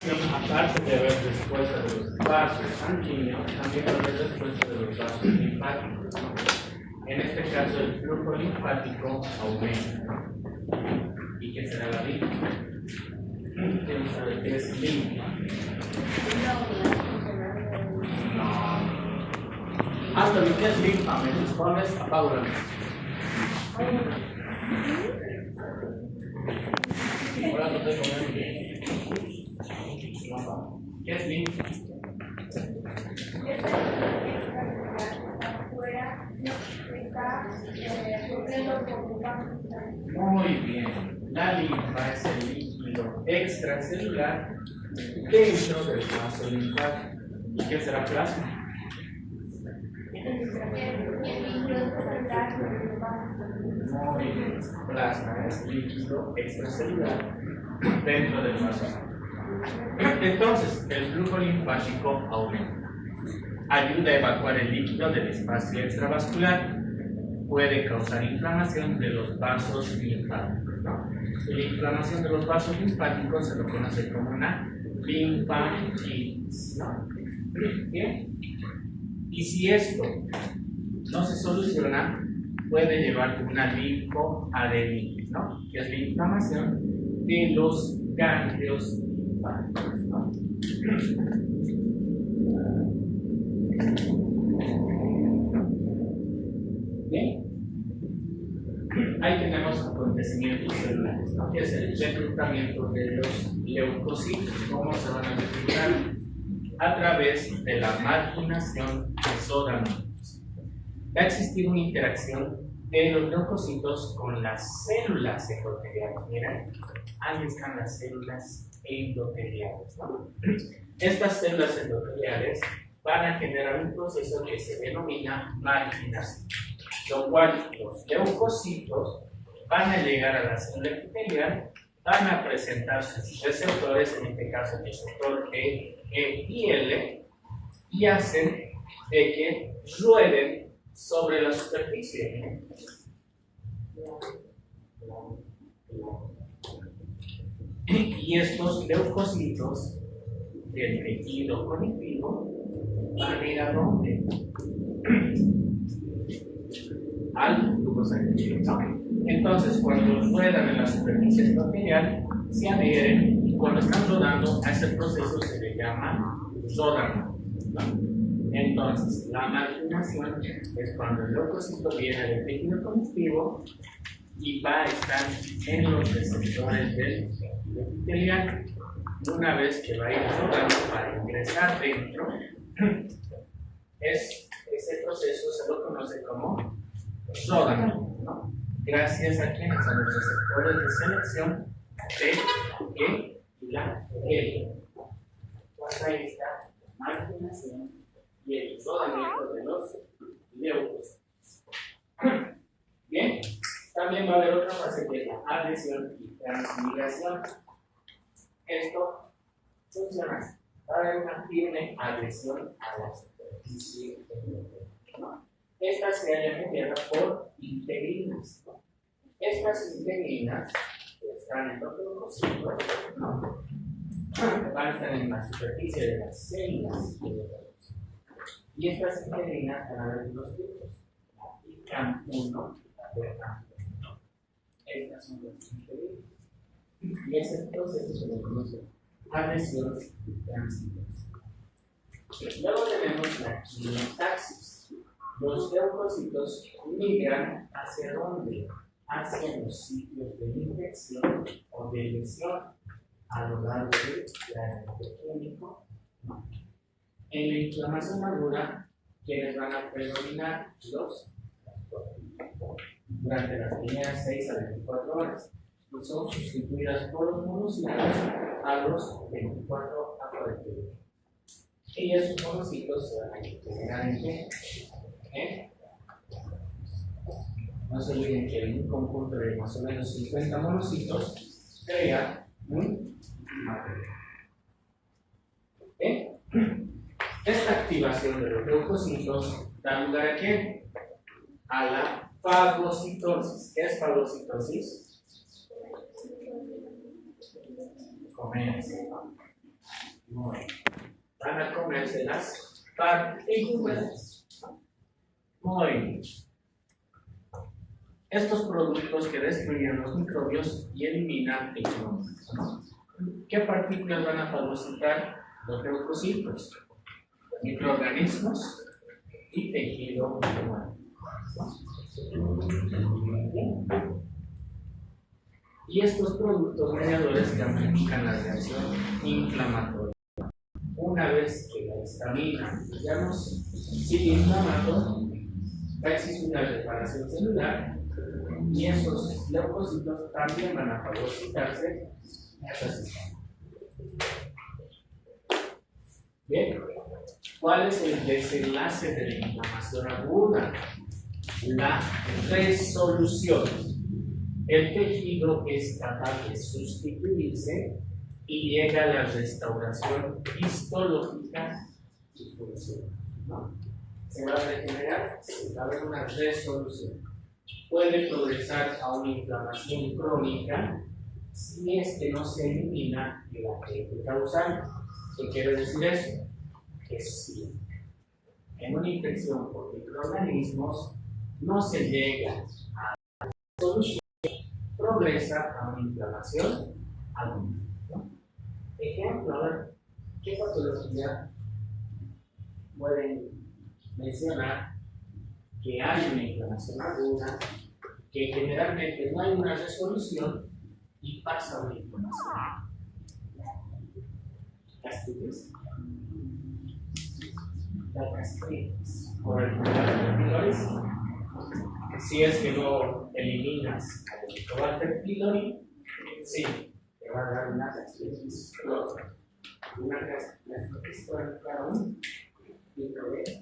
Aparte de haber respuesta de los vasos sanguíneos, también va a haber respuesta de los vasos linfáticos. En este caso, el flujo linfático aumenta. ¿Y qué será la linfa? ¿Quién sabe qué es linfa? No. Anthony, ¿qué es linfa? ¿Me respondes? Apago la luz. Ahora no estoy comiendo bien. ¿Qué es linfa? Muy bien. La linfa es el líquido extracelular dentro del vaso linfático. ¿Y qué será plasma? Muy bien. Plasma es líquido extracelular dentro del vaso. Entonces, el flujo linfático aumenta. Ayuda a evacuar el líquido del espacio extravascular. Puede causar inflamación de los vasos linfáticos, ¿no? La inflamación de los vasos linfáticos se lo conoce como una linfangitis, ¿no? ¿Bien? Y si esto no se soluciona, puede llevar a una linfoadenitis, ¿no? Que es la inflamación de los ganglios linfáticos, ¿no? Bien. Ahí tenemos acontecimientos celulares, ¿no? Que es el reclutamiento de los leucocitos. ¿Cómo se van a reclutar? A través de la marginación de soda. Va a existir una interacción de los leucocitos con las células endoteliales. Miren, ahí están las células endoteliales, ¿no? Estas células endoteliales van a generar un proceso que se denomina marginación, lo cual los leucocitos van a llegar a la célula epitelial, van a presentar sus receptores, en este caso el receptor E, E y L, y hacen de que rueden sobre la superficie. Y estos leucocitos del tejido conectivo van a ir a dónde? Al flujo sanguíneo, ¿no? Entonces, cuando ruedan en la superficie endotelial, se adhieren y cuando están rodando, a ese proceso se le llama ródano, ¿no? Entonces, la marginación es cuando el leucocito viene del tejido conectivo y va a estar en los receptores del tejido epitelial. Una vez que va a ir rodando para ingresar dentro, ese proceso se lo conoce como ródano, ¿no? Gracias a quienes a los receptores de selección de E y la L. Pues ahí está la marginación y el rodamiento de los leucocitos. Bien, también va a haber otra fase que es la adhesión y transmigración. Esto funciona así. Va a haber una firme adhesión a la superficie endotelial, ¿no? Esta se halla mediada por integrinas, ¿no? Estas integrinas que están en los leucocitos, ¿no? Van a estar en la superficie de las células y estas integrinas van a haber dos tipos, la ICAM1 y la BCAM2. Estas son las integrinas y ese proceso se le conoce adhesión y transmigración. Luego tenemos la quinotaxis. Los leucocitos migran hacia dónde? Hacia los sitios de infección o de lesión a lo largo del granito químico. En la inflamación aguda, ¿quiénes van a predominar? Los durante las primeras 6 a 24 horas. Y son sustituidas por los monocitos a los 24 a 48. Y esos monocitos se van a integrar en qué? No se olviden que en un conjunto de más o menos 50 monocitos crea un material. Esta activación de los leucocitos da lugar a qué? A la fagocitosis. ¿Qué es fagocitosis? Comerse. Muy bien. Van a comerse las partículas. Muy bien. Estos productos que destruyen los microbios y eliminan el cromo. ¿Qué partículas van a fagocitar los leucocitos? Microorganismos y tejido humano. Y estos productos mediadores que amplifican la reacción inflamatoria. Una vez que la histamina ya nos sigue inflamando, va a existir una reparación celular y esos leucocitos también van a fagocitarse a esas histamina. Bien, ¿cuál es el desenlace de la inflamación aguda? La resolución. El tejido es capaz de sustituirse y llega a la restauración histológica y funcional, ¿no? Se va a regenerar, se va a haber una resolución. Puede progresar a una inflamación crónica si es que no se elimina el agente causante. ¿Qué quiere decir eso? Que si en una infección por microorganismos no se llega a la solución, progresa a una inflamación aguda, ¿no? Ejemplo, a ver, ¿qué patología pueden mencionar que hay una inflamación aguda, que generalmente no hay una resolución y pasa una inflamación? Gastritis. La gastritis por el pylori. Si es que no eliminas al Helicobacter pylori, sí, te va a dar una gastritis crónica. Una gastritis crónica aún microbiana.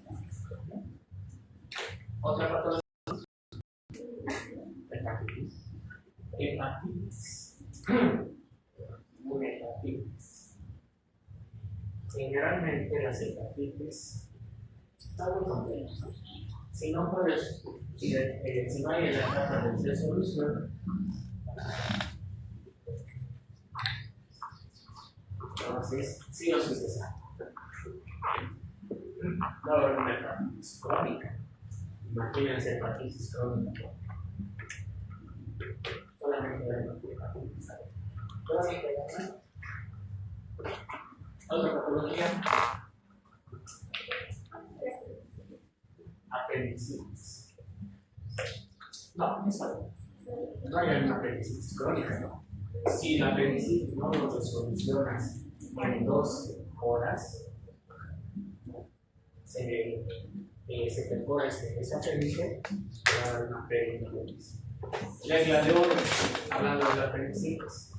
Otra patología. Hepatitis. Hepatitis. Una hepatitis. Generalmente las hepatitis están muy complejas. Si no puedes, si no hay en la etapa de resolución, entonces sí o sí se sabe. No va a haber una hepatitis crónica. Imagínense hepatitis crónica. Solamente hay una hepatitis crónica. Otra patología. Apendicitis. No, eso no hay una apendicitis crónica, ¿no? Si la apendicitis no lo resolucionas en 12 horas, se perfora ese apéndice, va a dar una peritonitis. Regla de oro, hablando de la apendicitis.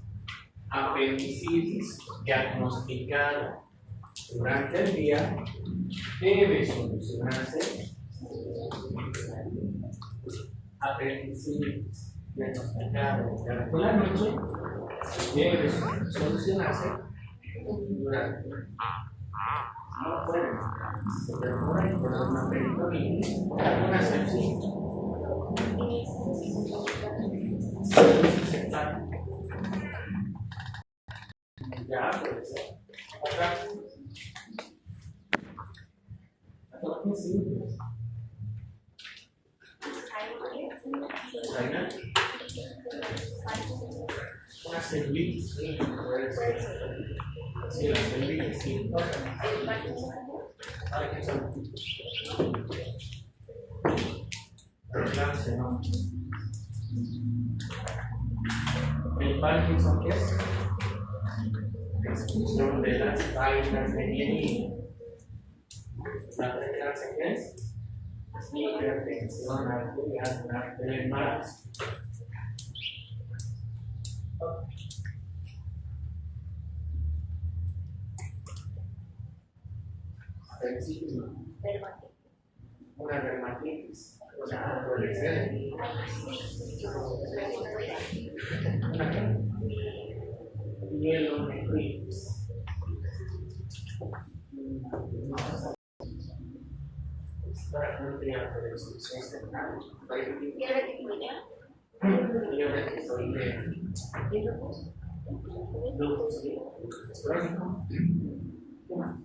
Apendicitis diagnosticada durante el día debe solucionarse. Apendicitis diagnosticada durante la noche debe solucionarse durante el día. No pueden, se perforan por una peritonitis, una sepsis. Ya puede ser. Otra. Patología simple. Una celulitis, sí, puede ser. Sí, la celulitis, sí. ¿Para qué son? El cáncer, ¿no? ¿El Parkinson qué es? Exclusión de las vainas de mielina. ¿La preeclampsia qué es? Hipertensión arterial del embarazo. Una dermatitis. Una adolescente. Una pielonefritis. Para no tener resolución externa. Lupus crónico. ¿Qué más?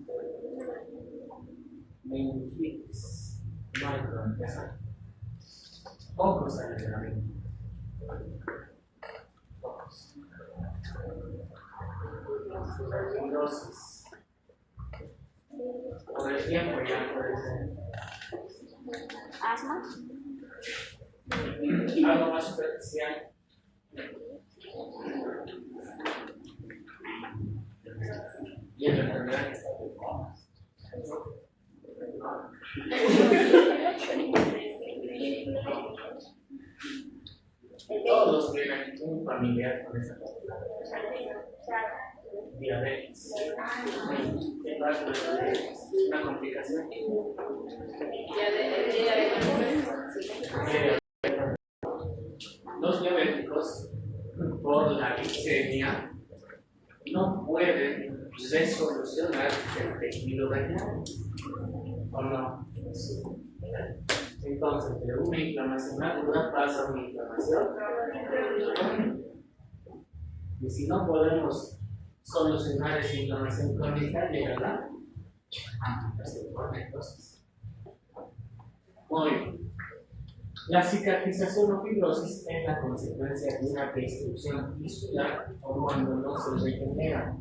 Meningitis. No hay problema. Pocos años de la vida. Pocos. Tuberculosis. Por el tiempo ya puede ser. ¿Asma? Algo más superficial. Y en la enfermedad que está de comas. Todos tienen un familiar con esa enfermedad. Diabetes. ¿Qué pasa con la diabetes? ¿Una complicación? Los diabéticos, por la glicemia, no pueden resolucionar el tejido dañado. ¿O no? Entonces, de una inflamación aguda pasa a una inflamación crónica. Y si no podemos solucionar esa inflamación crónica, llegará a amputación crónica. Entonces, muy bien. La cicatrización o fibrosis es la consecuencia de una destrucción tisular o cuando no se regenera.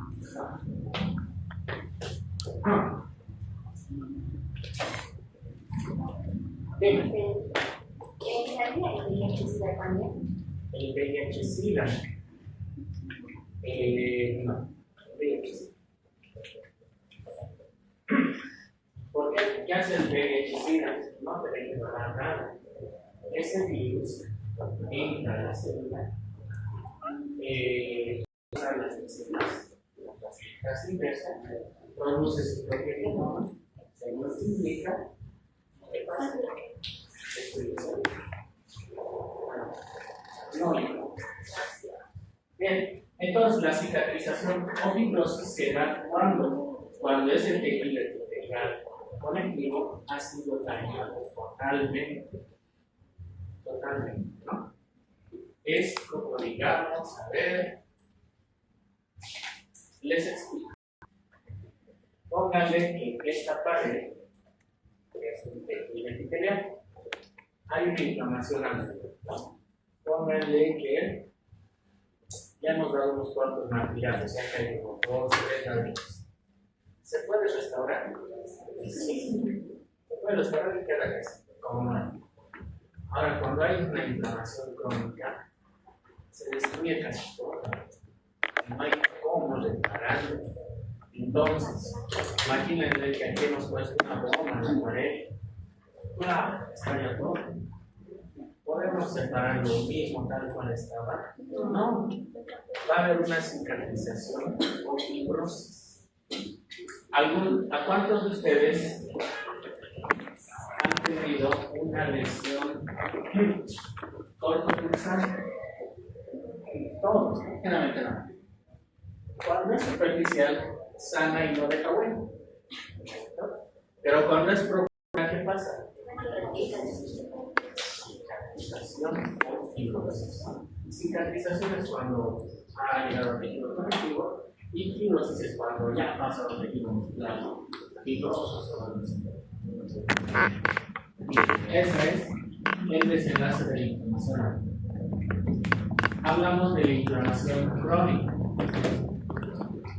Dime. El VIH-Sida. No. VIH-Sida. ¿Por qué? ¿Qué hace el VIH-Sida? No te dejes hablar nada. Ese virus entra a la célula, usa las enzimas, las células inversas, produce su propio genoma, se multiplica, ¿qué pasa? Destruye células. No. Bien, entonces la cicatrización o fibrosis se da cuando ese tejido epitelial conectivo ha sido dañado totalmente, ¿no? Es como, digamos, a ver, les explico. Pónganle que esta pared es un tejido epitelial. Hay una inflamación alrededor, ¿no? Pónganle que ya hemos dado unos cuantos materiales, ya que hay como 2 o 3 años. ¿Se puede restaurar? Sí. Se puede restaurar y queda así, como nuevo. Ahora, cuando hay una inflamación crónica, se destruye casi todo. No hay cómo repararlo. Entonces, imagínense que aquí hemos puesto una bomba en la pared. ¡Claro! Estaría todo. ¿Podemos separar lo mismo tal cual estaba? No. Va a haber una cicatrización o fibrosis. ¿A cuántos de ustedes han tenido una lesión cortopulsante? Todos, generalmente no. Cuando es superficial, sana y no deja huella. Pero cuando es profunda, ¿qué pasa? Cicatrización o fibrosis. Cicatrización es cuando ha llegado al tejido conectivo y fibrosis es cuando ya pasa al tejido muscular fibroso. Ese es el desenlace de la inflamación. Hablamos de la inflamación crónica.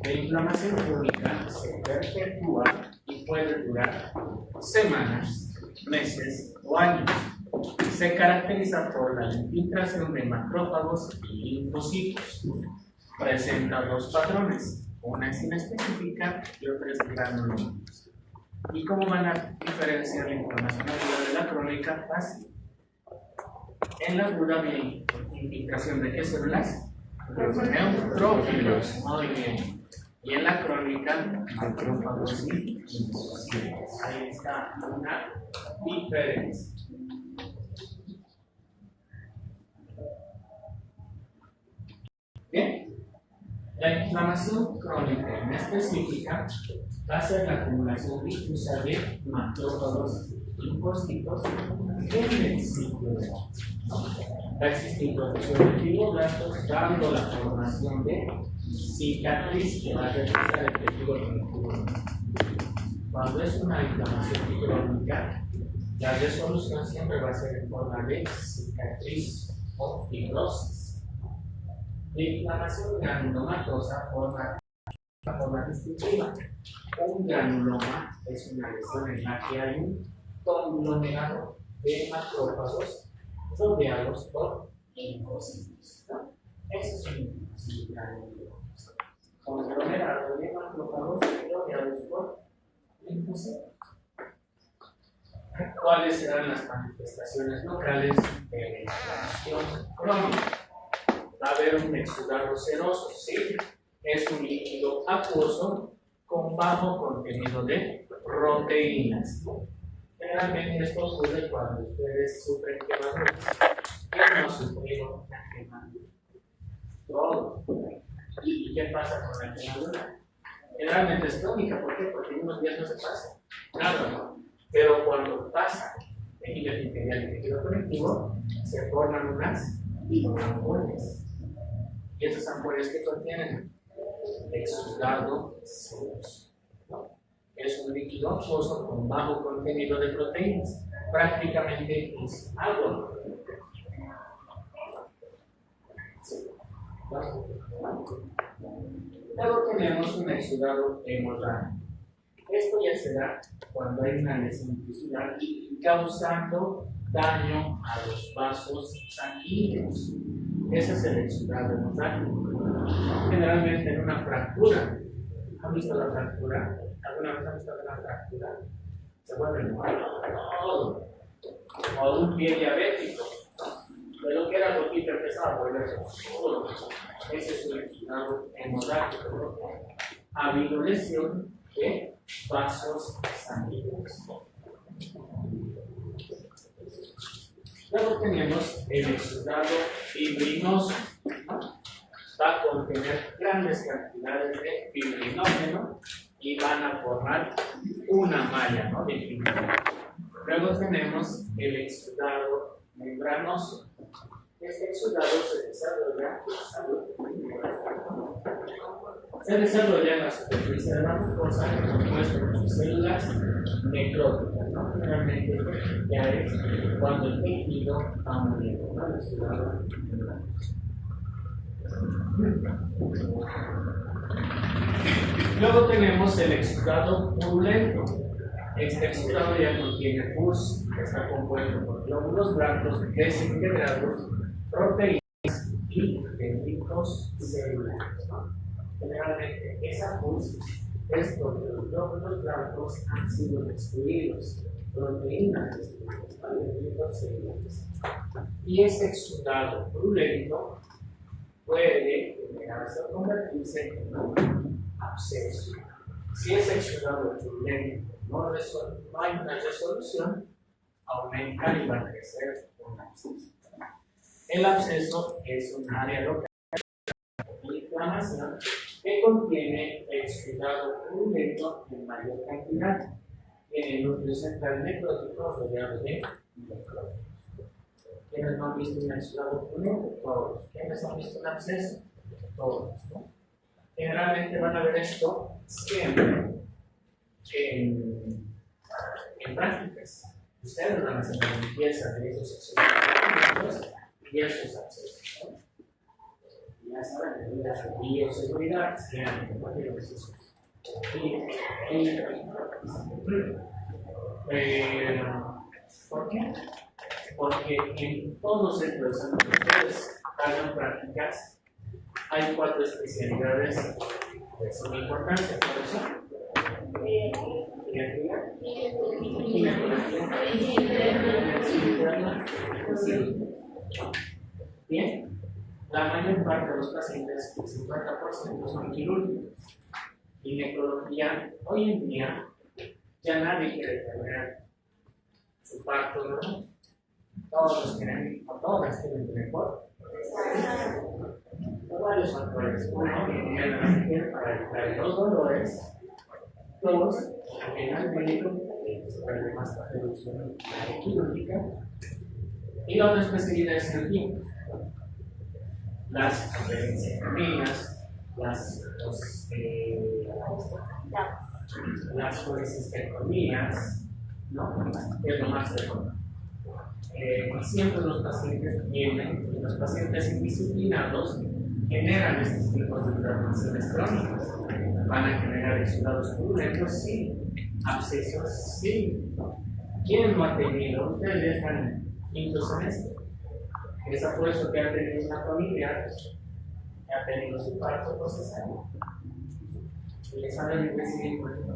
La inflamación crónica se perpetúa y puede durar semanas, meses o años. Se caracteriza por la infiltración de macrófagos y linfocitos. Presenta 2 patrones, una es inespecífica y otra es granuloma. ¿Y cómo van a diferenciar la inflamación aguda de la crónica? Fácil. En la aguda hay infiltración de qué células? Neutrófilos. Muy bien. Y en la crónica, macrófagos y linfocitos. Ahí está una diferencia. Bien. La inflamación crónica en específica va a ser la acumulación difusa de macrófagos y linfocitos en el ciclo de la. Va a existir producción de fibroblastos dando la formación de cicatriz que va a realizar el tejido conectivo. cuando es una inflamación crónica, la resolución siempre va a ser en forma de cicatriz o fibrosis. La inflamación granulomatosa forma distintiva. Un granuloma es una lesión en la que hay un conglomerado de macrófagos rodeados por linfocitos. ¿No? Esa es una inflamación granulomatosa. Conglomerado de macrófagos rodeados por linfocitos. ¿Cuáles serán las manifestaciones locales de la inflamación crónica? Va a haber un exudado seroso, ¿sí? Es un líquido acuoso con bajo contenido de proteínas. Generalmente esto ocurre cuando ustedes sufren quemaduras. ¿Quién no sufrió una quemadura? Todo. ¿Y qué pasa con la quemadura? Generalmente es crónica, ¿por qué? Porque en unos días no se pasa. Nada, ¿no? Pero cuando pasa tejido epitelial y tejido conectivo, se forman unas ampollas. ¿Y esas ampollas qué contienen? Exudado seroso. ¿No? Es un líquido acuoso con bajo contenido de proteínas. Prácticamente es agua. Luego tenemos un exudado hemorrágico. Esto ya se da cuando hay una lesión tisular causando daño a los vasos sanguíneos. Ese es el exudado hemorrágico. Generalmente en una fractura. ¿Han visto la fractura? ¿Alguna vez han visto una fractura? Se vuelve todo. O un pie diabético. De lo que era poquito empezaba a volverse todo. Ese es un exudado hemorrágico. Ha habido lesión de vasos sanguíneos. Luego tenemos el exudado fibrinoso. Va a contener grandes cantidades de fibrinógeno y van a formar una malla, ¿no?, de fibrinógeno. Luego tenemos el exudado membranoso. Este exudado se desarrolla en la superficie de la mucosa compuesta por sus células necróticas, ¿no? Generalmente ya es cuando el tejido va muriendo, ¿no? El exudado membranoso. Luego tenemos el exudado purulento. Este exudado ya contiene pus, que está compuesto por glóbulos blancos desintegrados, proteínas y dendritos celulares, ¿no? Generalmente esa pus es porque los glóbulos blancos han sido destruidos, proteínas destruidas, ¿no?, dendritos celulares. Y este exudado purulento puede generarse o convertirse en un absceso. Si ese exudado purulento no hay una resolución, aumenta y va a crecer un absceso. El absceso es un área local de inflamación que contiene exudado purulento en mayor cantidad. Tiene el núcleo central necrótico rodeado de necróticos. ¿Quiénes no han visto un exudado purulento? Todos. ¿Quiénes han visto un absceso? Todos, ¿no? Generalmente van a ver esto siempre en prácticas. Ustedes van a hacer la limpieza de esos exudados y esos abscesos, ¿no? Ya saben, medidas de bioseguridad, sean cualquier proceso. ¿Por qué? Porque en todos los centros en los que ustedes hagan prácticas, hay 4 especialidades de suma importancia. ¿Cuáles son? Bien, la mayor parte de los pacientes, el 50%, son quirúrgicos. Y neurología, hoy en día, ya nadie quiere tener su parto, ¿no? Todos quieren, o todas quieren tener por varios factores. Uno, que para evitar los dolores. 2, que al médico se vuelve más reducción quirúrgica. Y la otra especialidad es cirugía. Las conferencias femeninas, las colecistectomías, ¿no? Es lo más frecuente. Siempre los pacientes vienen, los pacientes indisciplinados generan estos tipos de inflamaciones crónicas. Van a generar exudados purulentos, sí, abscesos, sí. ¿Quién lo ha tenido? Ustedes están incluso en esto. Es por eso que ha tenido una familia que ha tenido su parto procesario. Y les hablan de recibir por ejemplo.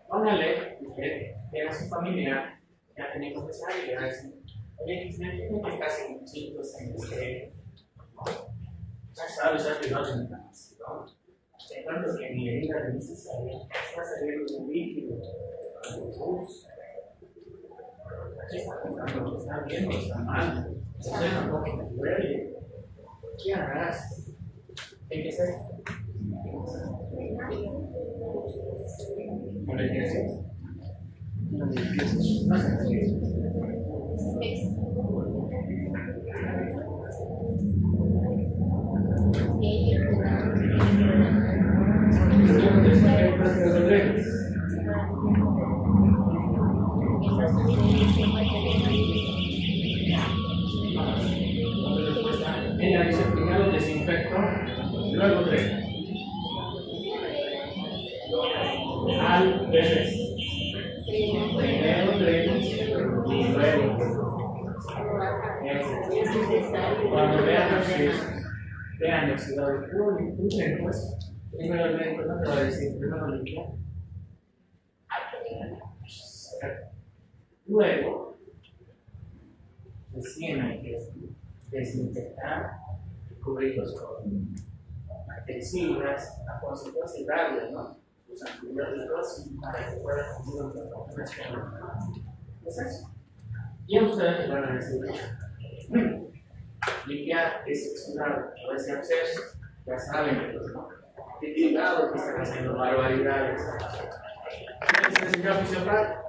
Póngale que a su familia que ha tenido cesárea y le va a decir, oye, que estás en 5 o 6 meses, ya sabes, ya te lo hacen ¿no? De tanto que mi herida de cesárea está saliendo un líquido, está bien o está mal, está un poco de duele. ¿Qué harás? ¿Qué hay que hacer? ¿No le quieres? No le quieres. No se quiere. Ella dice primero desinfecto, luego dreno. Al revés. Primero dreno y luego. Cuando vean la ciudad de Cuba, pues, primero el médico no te va a decir, primero limpiar. Luego, recién hay que desinfectar y cubrirlos con textilas, a consecuencia darle, ¿no? Los antibióticos para que puedan cumplir una ¿es eso? Y a ustedes van a decir, limpiar ese exudado o ese absceso, ya saben, ¿no? Cuidado que están haciendo barbaridades. ¿Qué es el fisiopráctico?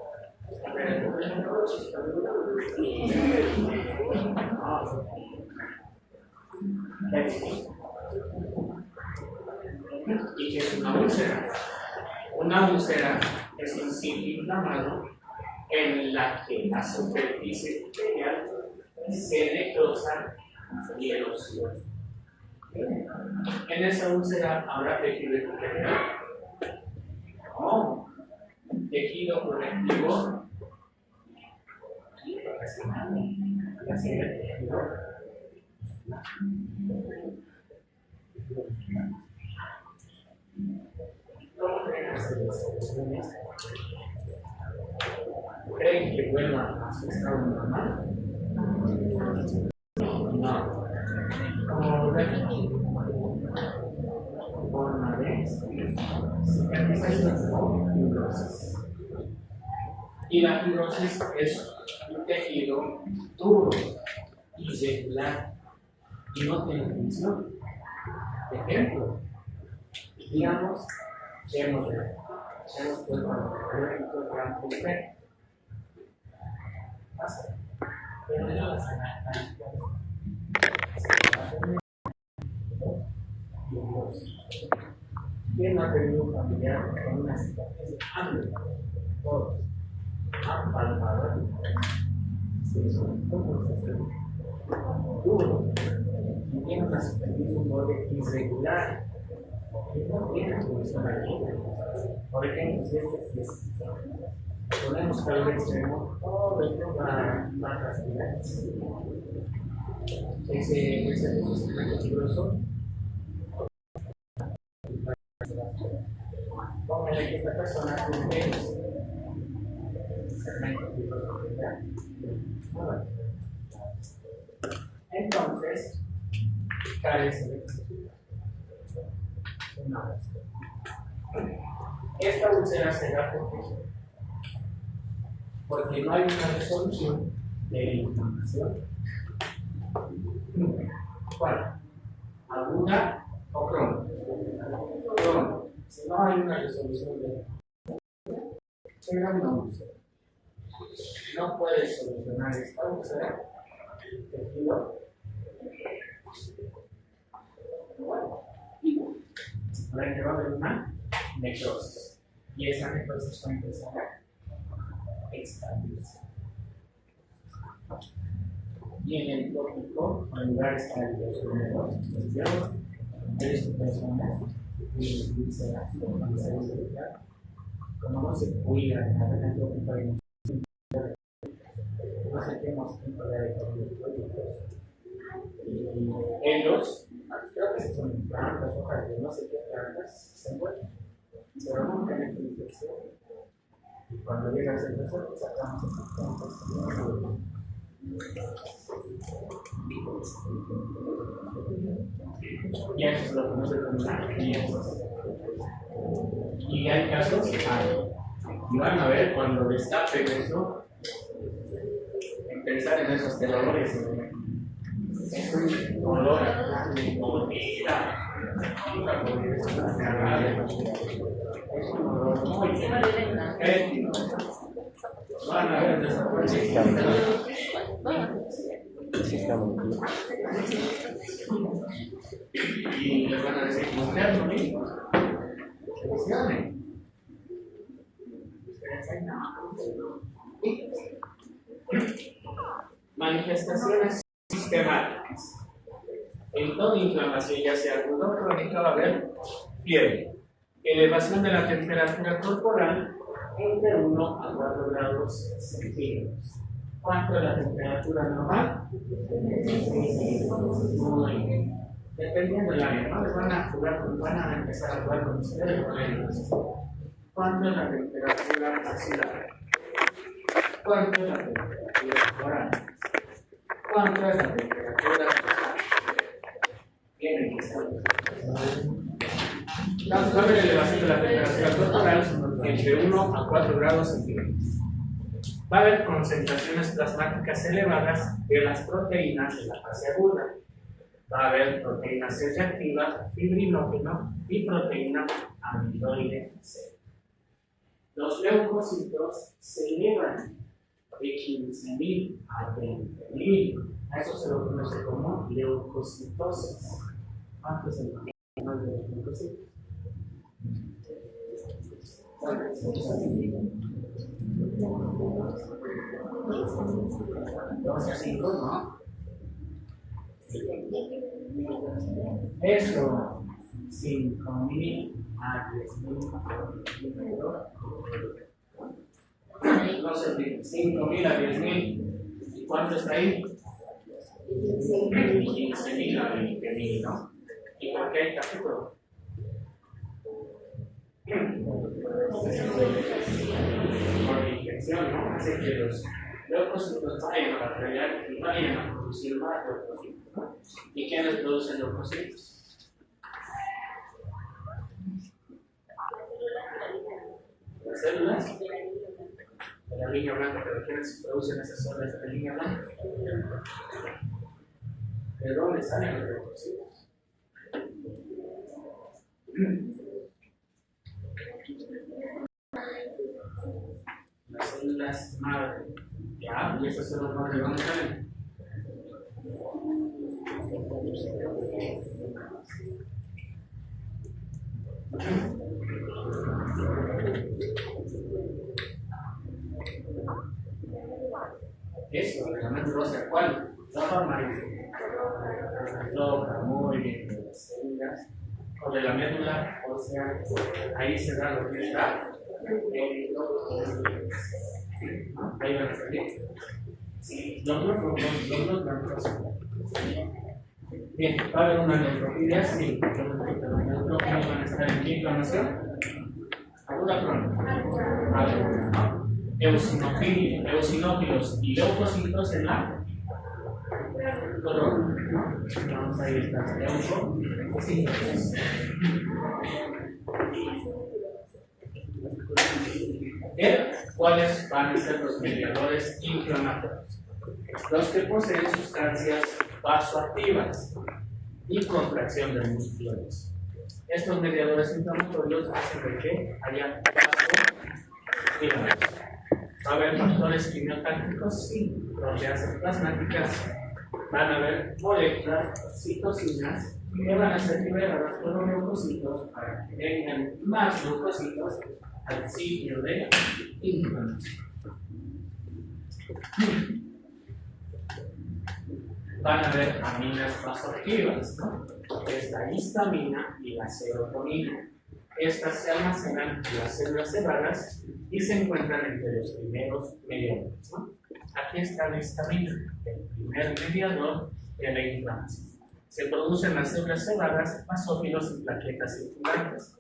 ¿Y qué es una úlcera? Una úlcera es un sitio inflamado en la que la superficie epitelial se necrosa y erosiona. En esa úlcera habrá tejido epitelial. No. Tejido conectivo. ¿Cómo creen hacer las soluciones? ¿Creen que vuelvan a su estado normal? No. Como forma de cicatrización o fibrosis. Y la fibrosis es un tejido duro y irregular y no tiene función. Ejemplo, digamos que hemos puesto a gran pulper. Pasa. Pero no la sana. ¿Quién no ha tenido un familiar con una cicatriz de hambre? Todos. Han palpado. Sí, ¿cómo se hace? Duro. Y tiene una cicatriz un borde irregular. Y no tiene función alguna. Por ejemplo, si ponemos calor extremo, todo esto va a castigar. Ese segmento fibroso. Póngale que esta persona tiene segmento fibroso. Entonces, carece de una úlcera. Esta úlcera se da porque no hay una resolución de la inflamación. ¿Cuál? ¿Aguda o crónica? Crónica. Si no hay una resolución de se da una úlcera. No puedes solucionar esta úlcera, tejido que va a haber una necrosis. Y esa necrosis va a empezar a expandirse. Y en el tópico, en lugar está el hierro, estas personas como no se cuidan, no se tenemos tiempo de ellos, creo que se ponen plantas, hojas de no sé qué plantas, se envuelven, pero nunca en infección. Y cuando llega a ser nosotros, sacamos esas plantas. Y eso es lo que no se conoce. Y hay casos y van a ver cuando destapen eso, pensar en esos dolores. Es un dolor a comida. Es un dolor muy ético. Van a ver y les van a decir, ustedes son hijos. Manifestaciones sistemáticas. En toda inflamación, ya sea aguda o crónica, va a haber fiebre, elevación de la temperatura corporal entre 1 a 4 grados centígrados. ¿Cuánto es la temperatura normal? Muy bien. Dependiendo del área, ¿no? Van a empezar a jugar con ustedes. ¿Cuánto es la temperatura axilar? ¿Cuánto es la temperatura oral? ¿Cuánto es la temperatura total? Tienen que saber. Va a haber elevación de la temperatura corporal entre 1 a 4 grados centígrados. Va a haber concentraciones plasmáticas elevadas de las proteínas de la fase aguda. Va a haber proteína C reactiva, fibrinógeno y proteína amiloide C. Los leucocitos se elevan de 15.000 a 20.000. A eso se lo conoce como leucocitosis. ¿Cuánto es el número de los leucocitos? 12 a 5, ¿no? Eso, 5.000 a 10.000. No se olviden, 5.000 a 10.000. ¿Y cuánto está ahí? 15.000 a 20.000, ¿no? ¿Y por qué hay capítulo? Por infección, ¿no? Hace que los leucocitos vayan a batallar y vayan a producir más leucocitos, ¿no? ¿Y quiénes producen leucocitos? Las células de la línea blanca, pero ¿quiénes producen esas células de la línea blanca? ¿De dónde salen los leucocitos? Las células madre. Ya, y esas células madre, ¿de dónde salen? Eso, de la médula ósea, ¿cuál? Roja amarilla. Roja, muy bien, de las células. O de la médula ósea, ahí se da lo que está. Ahí van a salir. Sí, los blancos. Bien, va a haber una neutrofilia, sí. Los neutrófilos van a estar en qué inflamación. Aguda crónica. Eosinófilos y leucocitos en la corona. Vamos a ir a leucocitos. ¿Cuáles van a ser los mediadores inflamatorios? Los que poseen sustancias vasoactivas y contracción de músculos. Estos mediadores inflamatorios hacen de que haya vasodilación. ¿Va a haber factores quimiotácticos? Sí. Proteasas plasmáticas. Van a haber moléculas, citocinas que van a ser liberadas por los leucocitos para que vengan más leucocitos al sitio de inflamación. Van a haber aminas vasoactivas, ¿no? Es la histamina y la serotonina. Estas se almacenan en las células cerradas y se encuentran entre los primeros mediadores, ¿no? Aquí está la histamina, el primer mediador de la inflamación. Se produce en las células cerradas, basófilos y plaquetas circulantes.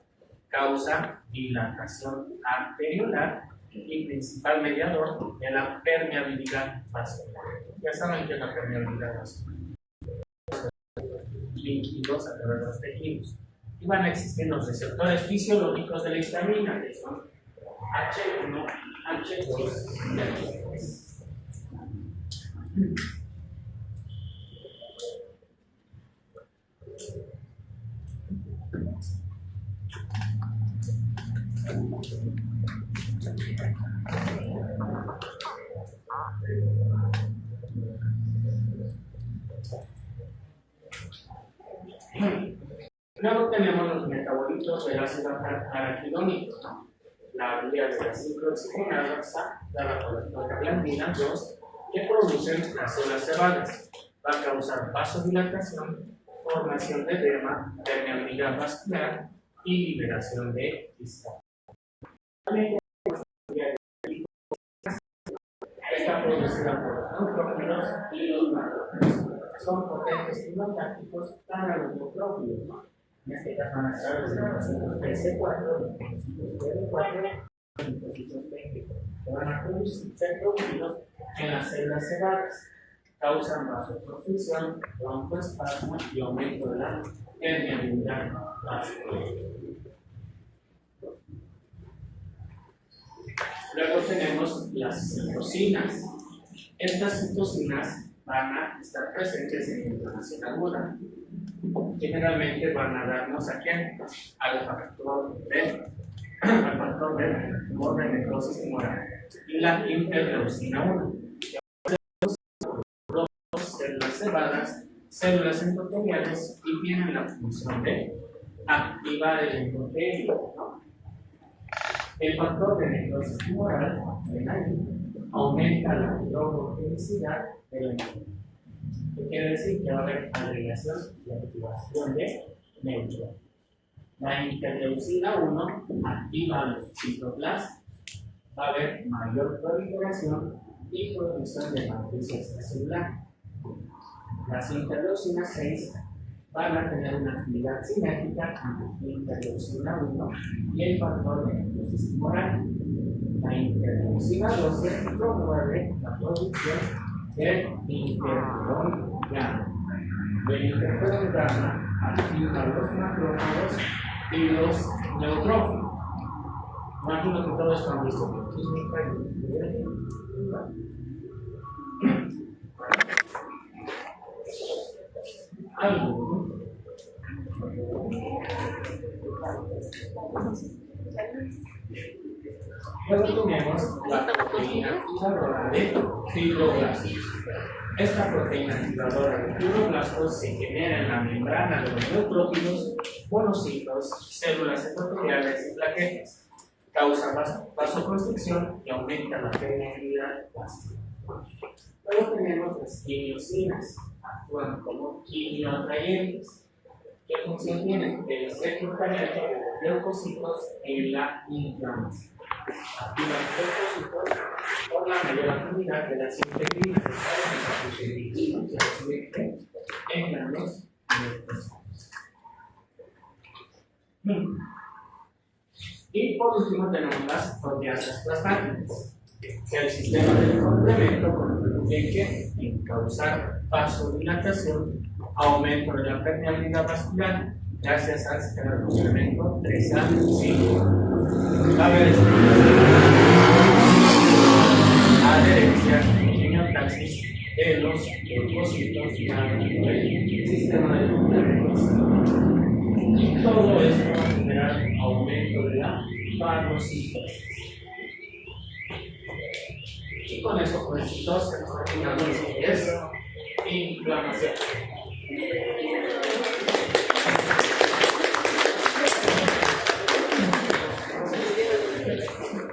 Causa dilatación arteriolar y principal mediador de la permeabilidad vascular. Ya saben que es la permeabilidad vascular. Líquidos a través de los tejidos. Y van a existir los receptores fisiológicos de la histamina, que son H1, H2 y H3. Luego tenemos los metabolitos del ácido araquidónico, ¿no? La vía de la ciclooxigenasa, dada por las prostaglandinas 2, que producen las células cerradas. Va a causar vasodilatación, formación de edema, permeabilidad vascular y liberación de histamina. Está producida por los neutrófilos y los macrófilos. Son potentes quimiotácticos para los neutrófilos, ¿no? En este caso van a estar los linfocitos TC4, los PD4, los linfocitos T, que van a ser producidos en las células cerradas. Causan vasoconstricción, broncoespasmo y aumento de la permeabilidad vascular. Luego tenemos las citocinas. Estas citocinas van a estar presentes en la inflamación aguda. Generalmente van a darnos a quién? Al factor B, tumor de necrosis tumoral, y la interleucina 1. Células cebadas, células endoteliales y tienen la función de activar el endotelio, ¿no? El factor de necrosis tumoral aumenta la hidrogenicidad del endotelio. ¿Qué quiere decir? Que va a haber agregación y activación de neutrófilos. La interleucina 1 activa los citoplasmas. Va a haber mayor proliferación y producción de matriz extracelular. Las interleucinas 6 van a tener una actividad cinética entre interleucina 1 y el factor de necrosis tumoral. La interleucina 12 promueve la producción del interferón gamma. El interferón gamma activa los macrófagos y los neutrófilos. Imagino que todos han visto que algo. Luego tenemos la proteína activadora de fibroblastos. Esta proteína activadora de fibroblastos se genera en la membrana de los neutrófilos, monocitos, células endoteliales y plaquetas. Causa vasoconstricción y aumenta la permeabilidad vascular. Luego tenemos las quimiosinas. Actúan como quimioatrayentes. ¿Qué función tienen? El secretariado de los leucocitos en la inflamación. Activan leucocitos por la mayor actividad de las integrinas que se en los leucocitos. Y por último tenemos las proteasas plasmáticas. El sistema de complemento contribuye en causar vasodilatación, aumento de la permeabilidad vascular, gracias al complemento 3A5. Va a haber adherencia y quimiotaxis de los leucocitos y el sistema de complementos. Y todo esto va a generar aumento de la fagocitosis. Y con eso, pues, todos se nos terminamos lo que es inflamación. Gracias.